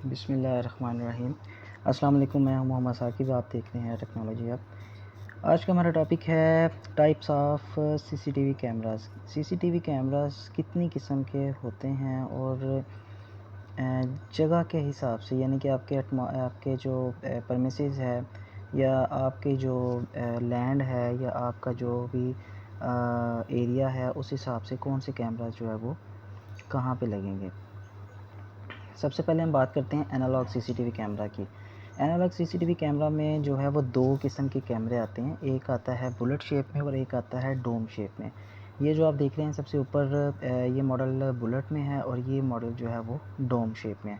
बिस्मिल्लाहिर्रहमानिर्रहीम। अस्सलाम वालेकुम, मैं हूं मोहम्मद साकिब, आप देख रहे हैं टेक्नोलॉजी अब। आज का हमारा टॉपिक है types of CCTV cameras. CCTV cameras कितनी किस्म के होते हैं और जगह के हिसाब से, यानी कि आपके जो परमिसेस है या आपके जो लैंड है या आपका जो भी एरिया है, उस हिसाब से कौन से कैमरास जो है वो कहाँ पे लगेंगे। सबसे पहले हम बात करते हैं एनालॉग सीसीटीवी कैमरा की। एनालॉग सीसीटीवी कैमरा में जो है वो दो किस्म के कैमरे आते हैं, एक आता है बुलेट शेप में और एक आता है डोम शेप में। ये जो आप देख रहे हैं सबसे ऊपर, ये मॉडल बुलेट में है और ये मॉडल जो है वो डोम शेप में है।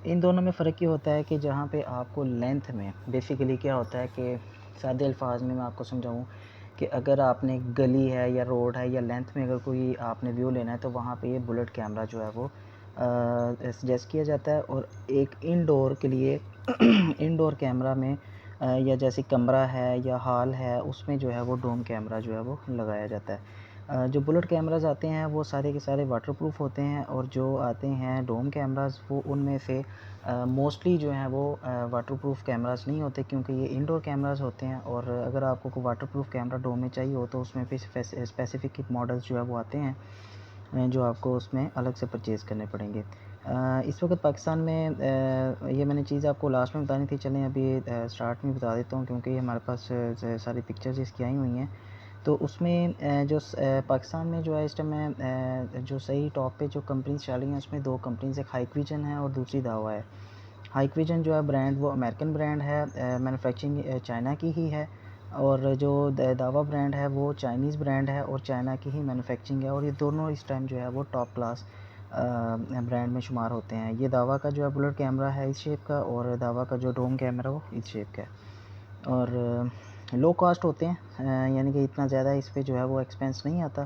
इन दोनों में फ़र्क ये होता है कि जहाँ पे आपको लेंथ में बेसिकली क्या होता है कि सादे अल्फाज में मैं आपको समझाऊँ कि अगर आपने गली है या रोड है या लेंथ में अगर कोई आपने व्यू लेना है तो वहाँ पे ये बुलेट कैमरा जो है वो सजेस्ट किया जाता है। और एक इनडोर के लिए इनडोर कैमरा में या जैसे कमरा है या हॉल है, उसमें जो है वो डोम कैमरा जो है वो लगाया जाता है। जो बुलेट कैमरास आते हैं वो सारे के सारे वाटरप्रूफ होते हैं और जो आते हैं डोम कैमरास वो उनमें से मोस्टली जो हैं वो वाटरप्रूफ कैमरास नहीं होते, क्योंकि ये इंडोर कैमरास होते हैं। और अगर आपको कोई वाटरप्रूफ कैमरा डोम में चाहिए हो तो उसमें फिर स्पेसिफिक मॉडल्स जो है वो आते हैं जो आपको उसमें अलग से परचेज़ करने पड़ेंगे। इस वक्त पाकिस्तान में ये मैंने चीज़ आपको लास्ट में बतानी थी, चलें अभी स्टार्ट में बता देता हूँ, क्योंकि हमारे पास सारी पिक्चर्स इसकी आई हुई हैं। तो उसमें पाकिस्तान में जो है इस टाइम में जो सही टॉप पे जो कंपनीज चल रही हैं उसमें दो कंपनीज, एक हाइकविजन है और दूसरी दावा है। हाइकविजन जो है ब्रांड वो अमेरिकन ब्रांड है, मैन्युफैक्चरिंग चाइना की ही है। और जो दावा ब्रांड है वो चाइनीज़ ब्रांड है और चाइना की ही मैन्युफैक्चरिंग है। और ये दोनों इस टाइम जो है वो टॉप क्लास ब्रांड में शुमार होते हैं। ये दावा का जो है बुलेट कैमरा है इस शेप का और दावा का जो डोम कैमरा वो इस शेप का है। और लो कॉस्ट होते हैं, यानी कि इतना ज़्यादा इस पर जो है वो एक्सपेंस नहीं आता।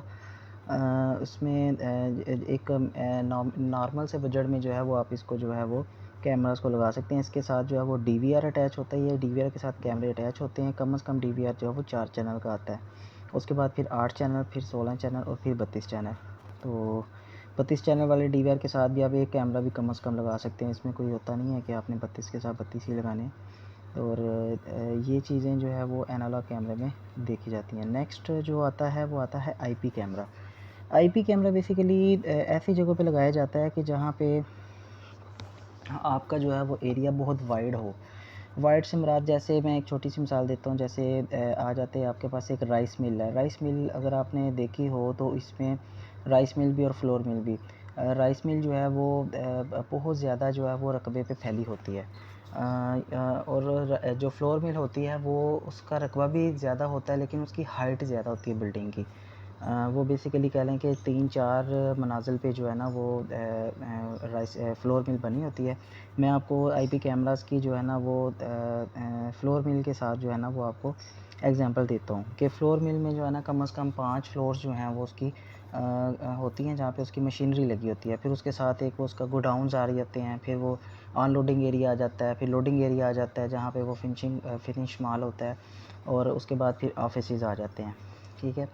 उसमें एक नॉर्मल से बजट में जो है वो आप इसको जो है वो कैमरास को लगा सकते हैं। इसके साथ जो है वो DVR अटैच होता है, ये DVR के साथ कैमरे अटैच होते हैं। कम से कम DVR जो है वो 4 चैनल का आता है, उसके बाद फिर 8 चैनल, फिर 16 चैनल और फिर 32 चैनल। तो 32 चैनल वाले DVR के साथ भी आप एक कैमरा भी कम से कम लगा सकते हैं। इसमें कोई होता नहीं है कि आपने 32 के साथ 32 ही लगाने हैं। और ये चीज़ें जो है वो एनालॉग कैमरे में देखी जाती हैं। नेक्स्ट जो आता है वो आता है IP camera. IP camera basically ऐसी जगहों पे लगाया जाता है कि जहाँ पे आपका जो है वो एरिया बहुत वाइड हो। वाइड से मुराद, जैसे मैं एक छोटी सी मिसाल देता हूँ, जैसे आ जाते हैं आपके पास एक राइस मिल है। राइस मिल अगर आपने देखी हो तो इसमें राइस मिल भी और फ्लोर मिल भी। राइस मिल जो है वो बहुत ज़्यादा जो है वो रकबे पे फैली होती है। और जो फ्लोर मिल होती है वो उसका रकबा भी ज़्यादा होता है लेकिन उसकी हाइट ज़्यादा होती है बिल्डिंग की। वो बेसिकली कह लें कि 3-4 मनाजिल पे जो है ना वो फ्लोर मिल बनी होती है। मैं आपको IP कैमरास की जो है ना वो फ्लोर मिल के साथ जो है ना वो आपको एग्जांपल देता हूँ कि फ्लोर मिल में जो है ना कम से कम 5 फ्लोर्स जो हैं वो उसकी होती हैं, जहाँ पे उसकी मशीनरी लगी होती है। फिर उसके साथ एक वो उसका गोडाउन्स आ रही होते हैं, फिर वो अनलोडिंग एरिया आ जाता है, फिर लोडिंग एरिया आ जाता है जहाँ पे वो फिनिश माल होता है। और उसके बाद फिर ऑफिसेज़ आ जाते हैं। ठीक है।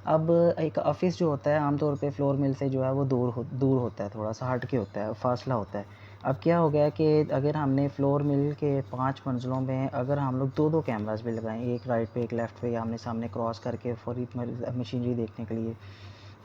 अब एक ऑफ़िस जो होता है आमतौर पे फ्लोर मिल से जो है वो दूर होता है, थोड़ा-सा हट के होता है, फ़ासला होता है। अब क्या हो गया कि अगर हमने फ्लोर मिल के 5 मंज़िलों में अगर हम लोग 2-2 कैमरास भी लगाएँ, एक राइट पे एक लेफ़्ट पे या आमने-सामने क्रॉस करके फौरी मशीनरी देखने के लिए,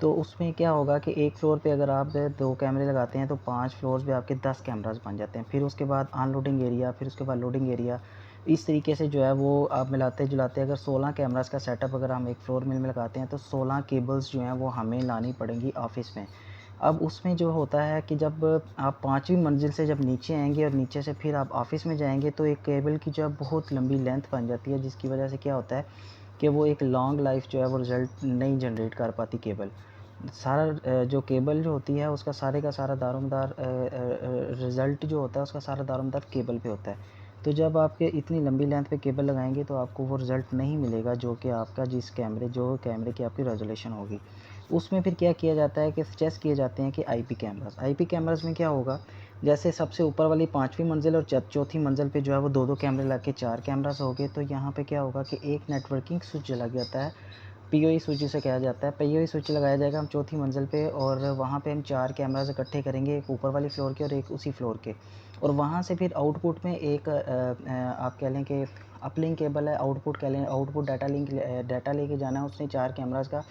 तो उसमें क्या होगा कि एक फ्लोर पे अगर आप 2 कैमरे लगाते हैं तो 5 फ्लोर्स पे आपके 10 कैमरास बन जाते हैं। फिर उसके बाद अनलोडिंग एरिया, फिर उसके बाद लोडिंग एरिया। इस तरीके से जो है वो आप मिलाते-जुलाते अगर 16 कैमरास का सेटअप अगर हम एक फ्लोर मिल में लगाते हैं तो 16 केबल्स जो हैं वो हमें लानी पड़ेंगी ऑफ़िस में। अब उसमें जो होता है कि जब आप 5वीं मंज़िल से जब नीचे आएँगे और नीचे से फिर आप ऑफ़िस में जाएँगे तो एक केबल की जो है बहुत लंबी लेंथ बन जाती है, जिसकी वजह से क्या होता है कि वो एक लॉन्ग लाइफ़ जो है वो रिज़ल्ट नहीं जनरेट कर पाती केबल। सारा जो केबल जो होती है उसका सारे का सारा दारोमदार रिज़ल्ट जो होता है उसका सारा दारोमदार केबल पे होता है। तो जब आपके इतनी लंबी लेंथ पे केबल लगाएँगे तो आपको वो रिज़ल्ट नहीं मिलेगा जो कि आपका जो कैमरे की आपकी रेज़ोल्यूशन होगी। उसमें फिर क्या किया जाता है कि सजेस्ट किए जाते हैं कि IP कैमराज़ में क्या होगा, जैसे सबसे ऊपर वाली 5वीं मंज़िल और चौथी मंज़िल पे जो है वो 2-2 कैमरे लग के 4 कैमराज़ हो गए। तो यहाँ पे क्या होगा कि एक नेटवर्किंग स्विच लग जाता है, POE स्विच जिसे कहा जाता है। POE स्विच लगाया जाएगा हम चौथी मंज़िल पे और वहाँ पे हम 4 कैमराज़ इकट्ठे करेंगे, एक ऊपर वाली फ्लोर के और एक उसी फ्लोर के। और वहाँ से फिर आउटपुट में एक आप कह लें कि अपलिंक केबल है, आउटपुट कह लें, आउटपुट डाटा लेके जाना है उसने 4 कैमराज़ का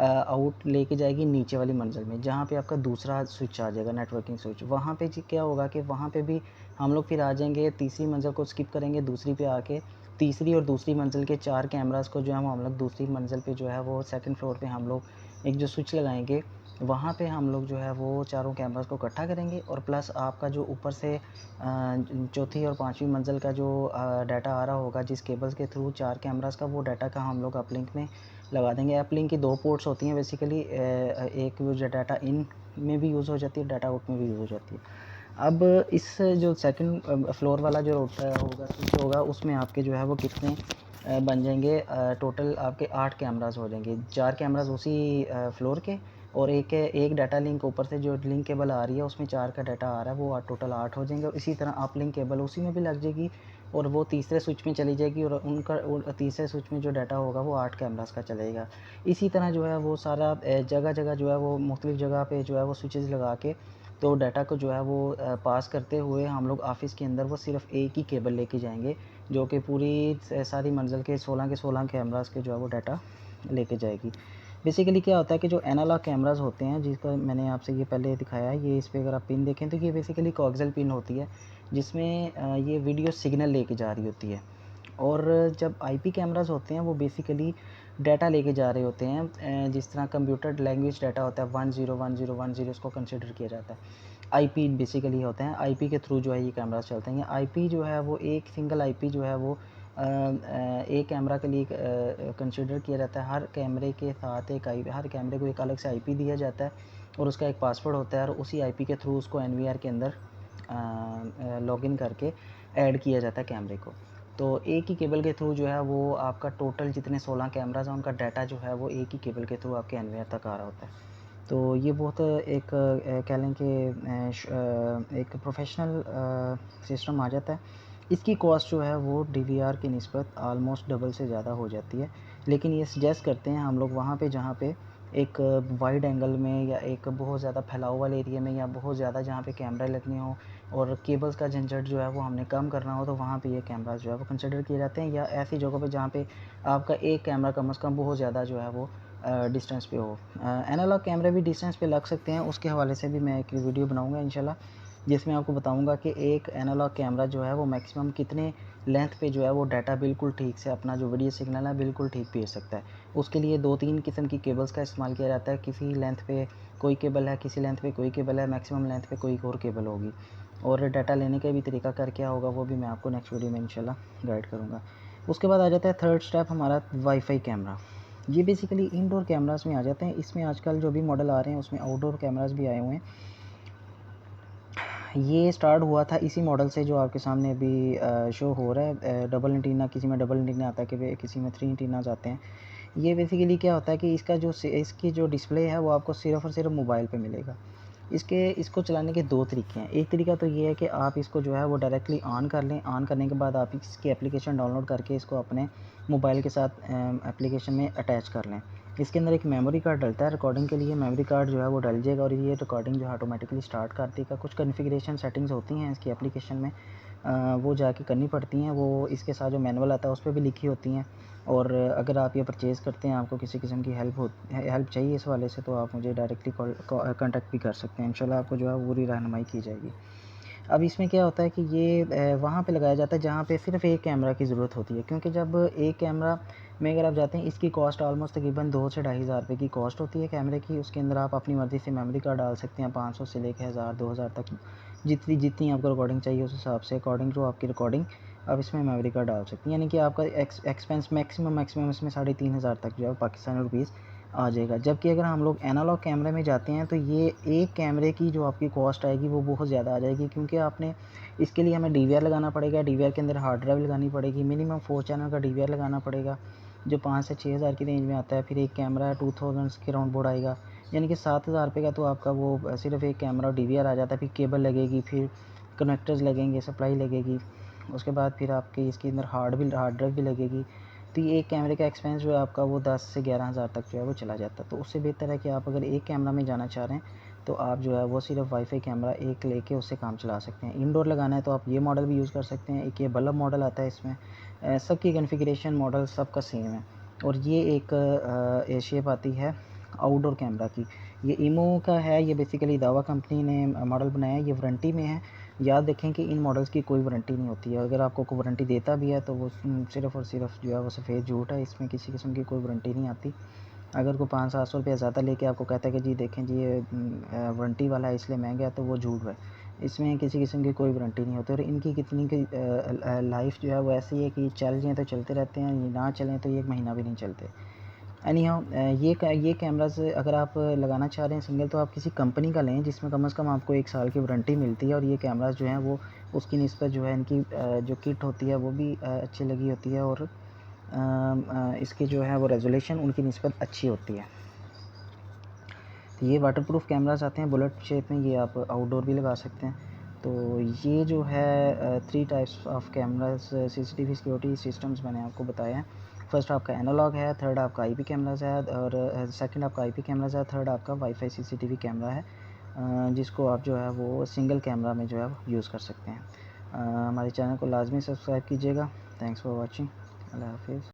आउट लेके जाएगी नीचे वाली मंजिल में, जहाँ पे आपका दूसरा स्विच आ जाएगा, नेटवर्किंग स्विच। वहाँ पे जी क्या होगा कि वहाँ पे भी हम लोग फिर आ जाएंगे, तीसरी मंजिल को स्किप करेंगे, दूसरी पे आके तीसरी और दूसरी मंजिल के 4 कैमराज़ को जो है हम लोग दूसरी मंजिल पे जो है वो सेकंड फ्लोर पे हम लोग एक जो स्विच लगाएंगे, वहाँ पे हम लोग जो है वो चारों कैमराज़ को इकट्ठा करेंगे और प्लस आपका जो ऊपर से चौथी और पाँचवीं मंजिल का जो डाटा आ रहा होगा जिस केबल्स के थ्रू 4 कैमराज़ का, वो डाटा का हम लोग अपलिंक में लगा देंगे। अपलिंक की 2 पोर्ट्स होती हैं बेसिकली, एक जो डाटा इन में भी यूज़ हो जाती है, डाटा आउट में भी यूज़ हो जाती है। अब इस जो सेकंड फ्लोर वाला जो होगा स्विच होगा, उसमें आपके जो है वो कितने बन जाएंगे, टोटल आपके 8 कैमराज़ हो जाएंगे। 4 कैमराज़ उसी फ्लोर के और एक डाटा लिंक ऊपर से जो लिंक केबल आ रही है उसमें 4 का डाटा आ रहा है, वो टोटल 8 हो जाएंगे। और इसी तरह अप लिंक केबल उसी में भी लग जाएगी और वो तीसरे स्विच में चली जाएगी और तीसरे स्विच में जो डाटा होगा वो 8 कैमराज़ का चलेगा। इसी तरह जो है वो सारा जगह जगह जो है वो मुख्तलिफ़ जगह पे जो है वो स्विचेस लगा के तो डाटा को जो है वो पास करते हुए हम लोग ऑफ़िस के अंदर वो सिर्फ़ एक ही केबल लेके जाएंगे, जो कि पूरी सारी मंजिल के 16 कैमराज़ के जो है वो डाटा लेके जाएगी। बेसिकली क्या होता है कि जो एनालॉग कैमराज़ होते हैं, जिसका मैंने आपसे ये पहले दिखाया है, ये इस पे अगर आप पिन देखें तो ये बेसिकली कोएक्सियल पिन होती है, जिसमें ये वीडियो सिग्नल लेके जा रही होती है। और जब आईपी कैमराज़ होते हैं वो बेसिकली डाटा लेके जा रहे होते हैं, जिस तरह कंप्यूटर लैंग्वेज डाटा होता है 101010 इसको कंसिडर किया जाता है। आईपी बेसिकली होते हैं, आईपी के थ्रू जो है ये कैमराज़ चलते हैं। आईपी जो है वो एक सिंगल आईपी जो है वो एक कैमरा के लिए कंसिडर किया जाता है। हर कैमरे के साथ हर कैमरे को एक अलग से आईपी दिया जाता है और उसका एक पासवर्ड होता है और उसी आईपी के थ्रू उसको एनवीआर के अंदर लॉगिन करके ऐड किया जाता है कैमरे को। तो एक ही केबल के थ्रू जो है वो आपका टोटल जितने 16 कैमराज़ हैं उनका डाटा जो है वो एक ही केबल के थ्रू आपके एनवीआर तक आ रहा होता है। तो ये बहुत एक कह लें कि एक प्रोफेशनल सिस्टम आ जाता है। इसकी कॉस्ट जो है वो डीवीआर की निस्बत ऑलमोस्ट डबल से ज़्यादा हो जाती है, लेकिन ये सजेस्ट करते हैं हम लोग वहाँ पे जहाँ पे एक वाइड एंगल में या एक बहुत ज़्यादा फैलाव वाले एरिया में या बहुत ज़्यादा जहाँ पे कैमरा लगने हो और केबल्स का झंझट जो है वो हमने कम करना हो, तो वहाँ पे ये कैमरास जो है वो कंसिडर किए जाते हैं। या ऐसी जगहों पे जहाँ पे आपका एक कैमरा कम से कम बहुत ज़्यादा जो है वो डिस्टेंस पे हो। एनालॉग कैमरे भी डिस्टेंस पे लग सकते हैं, उसके हवाले से भी मैं एक वीडियो बनाऊँगा इंशाल्लाह, जिसमें आपको बताऊँगा कि एक एनालॉग कैमरा जो है वो मैक्सिमम कितने लेंथ पे जो है वो डाटा बिल्कुल ठीक से अपना जो वीडियो सिग्नल है बिल्कुल ठीक भेज सकता है। उसके लिए 2-3 किस्म की केबल्स का इस्तेमाल किया जाता है। किसी लेंथ पे कोई केबल है, किसी लेंथ पे कोई केबल है, मैक्सिमम लेंथ पे कोई और केबल होगी। और डाटा लेने का भी तरीक़ाकार क्या होगा वो भी मैं आपको नेक्स्ट वीडियो में इंशाल्लाह गाइड करूँगा। उसके बाद आ जाता है थर्ड स्टेप हमारा, वाईफ़ाई कैमरा। ये बेसिकली इंडोर कैमराज़ में आ जाते हैं। इसमें आजकल जो भी मॉडल आ रहे हैं उसमें आउटडोर कैमराज़ भी आए हुए हैं। ये स्टार्ट हुआ था इसी मॉडल से जो आपके सामने अभी शो हो रहा है, डबल एंटीना, किसी में डबल एंटीना आता है कि किसी में 3 एंटीनाज़ आते हैं। ये बेसिकली क्या होता है कि इसकी जो डिस्प्ले है वो आपको सिर्फ़ और सिर्फ मोबाइल पे मिलेगा। इसको चलाने के 2 तरीके हैं। एक तरीका तो ये है कि आप इसको जो है वो डायरेक्टली ऑन कर लें। ऑन करने के बाद आप इसकी एप्लीकेशन डाउनलोड करके इसको अपने मोबाइल के साथ एप्लीकेशन में अटैच कर लें। इसके अंदर एक मेमोरी कार्ड डलता है रिकॉर्डिंग के लिए, मेमोरी कार्ड जो है वो डल जाएगा और ये रिकॉर्डिंग जो है ऑटोमेटिकली स्टार्ट कर देगा। कुछ कॉन्फ़िगरेशन सेटिंग्स होती हैं इसकी एप्लीकेशन में, वो जाके करनी पड़ती हैं, वो इसके साथ जो मैनुअल आता है उस पे भी लिखी होती हैं। और अगर आप ये परचेज़ करते हैं, आपको किसी किस्म की हेल्प चाहिए इस वाले से, तो आप मुझे डायरेक्टली कॉन्टैक्ट भी कर सकते हैं। इंशाल्लाह आपको जो है पूरी रहनुमाई की जाएगी। अब इसमें क्या होता है कि ये वहाँ पे लगाया जाता है जहाँ पे सिर्फ़ एक कैमरा की ज़रूरत होती है, क्योंकि जब एक कैमरा में अगर आप जाते हैं, इसकी कॉस्ट ऑलमोस्ट तकरीबन 2 से ₹2500 की कॉस्ट होती है कैमरे की। उसके अंदर आप अपनी मर्ज़ी से मेमोरी कार्ड डाल सकते हैं, 500 से लेके 1000 2000 तक, जितनी जितनी आपको रिकॉर्डिंग चाहिए उस हिसाब से अकॉर्डिंग टू आपकी रिकॉर्डिंग आप इसमें मेमोरी कार्ड डाल सकते हैं। यानी कि आपका एक्सपेंस मैक्सिमम इसमें 3500 तक जो है पाकिस्तानी रुपीज़ आ जाएगा। जबकि अगर हम लोग एनालॉग कैमरे में जाते हैं तो ये एक कैमरे की जो आपकी कॉस्ट आएगी वो बहुत ज़्यादा आ जाएगी, क्योंकि आपने इसके लिए हमें डीवीआर लगाना पड़ेगा, डीवीआर के अंदर हार्ड ड्राइव लगानी पड़ेगी, मिनिमम 4 चैनल का डीवीआर लगाना पड़ेगा जो 5 से 6000 की रेंज में आता है। फिर एक कैमरा है 2000 के राउंड बोर्ड आएगा, यानी कि 7000 रुपये का तो आपका वो सिर्फ़ एक कैमरा और डीवीआर आ जाता है। फिर केबल लगेगी, फिर कनेक्टर्स लगेंगे, सप्लाई लगेगी, उसके बाद फिर आपके इसके अंदर हार्ड ड्राइव भी लगेगी। तो ये एक कैमरे का एक्सपेंस जो है आपका वो 10 से 11 हज़ार तक जो है वो चला जाता है। तो उससे बेहतर है कि आप अगर एक कैमरा में जाना चाह रहे हैं तो आप जो है वो सिर्फ वाईफाई कैमरा एक लेके उससे काम चला सकते हैं। इंडोर लगाना है तो आप ये मॉडल भी यूज़ कर सकते हैं। एक ये बल्ब मॉडल आता है इसमें, सबकी कॉन्फ़िगरेशन मॉडल सबका सेम है। और ये एक शेप आती है आउटडोर कैमरा की, ये ईमो का है। ये बेसिकली दावा कंपनी ने मॉडल बनाया है, ये वारंटी में है। याद रखें कि इन मॉडल्स की कोई वारंटी नहीं होती है। अगर आपको कोई वारंटी देता भी है तो वो सिर्फ़ और सिर्फ जो है वो सफ़ेद झूठ है, इसमें किसी किस्म की कोई वारंटी नहीं आती। अगर कोई 500-700 रुपया ज़्यादा लेके आपको कहता है कि जी देखें जी ये वारंटी वाला है इसलिए महंगा है, तो वो झूठ है। इसमें किसी किस्म की कोई वारंटी नहीं होती और इनकी कितनी की लाइफ जो है वो ऐसी है कि चल जाएँ तो चलते रहते हैं, ना चलें तो 1 महीना भी नहीं चलते। एनी हाउ ये कैमराज़ अगर आप लगाना चाह रहे हैं सिंगल, तो आप किसी कंपनी का लें जिसमें कम से कम आपको 1 साल की वारंटी मिलती है। और ये कैमराज़ जो हैं वो उसकी निस्बत जो है इनकी जो किट होती है वो भी अच्छी लगी होती है। और इसकी जो है वो रेज़ोल्यूशन उनकी निस्बत अच्छी होती है। तो ये वाटरप्रूफ़ कैमराज़ आते हैं बुलेट शेप में, ये आप आउटडोर भी लगा सकते हैं। तो ये जो है 3 types of cameras CCTV security systems मैंने आपको बताया है। फर्स्ट आपका एनालॉग है, थर्ड आपका आईपी कैमराज़ है और सेकंड आपका आईपी कैमराज़ है, थर्ड आपका वाईफाई सीसीटीवी कैमरा है, जिसको आप जो है वो सिंगल कैमरा में जो है यूज़ कर सकते हैं। हमारे चैनल को लाज़मी सब्सक्राइब कीजिएगा। Thanks for watching. अल्लाह हाफ़िज़।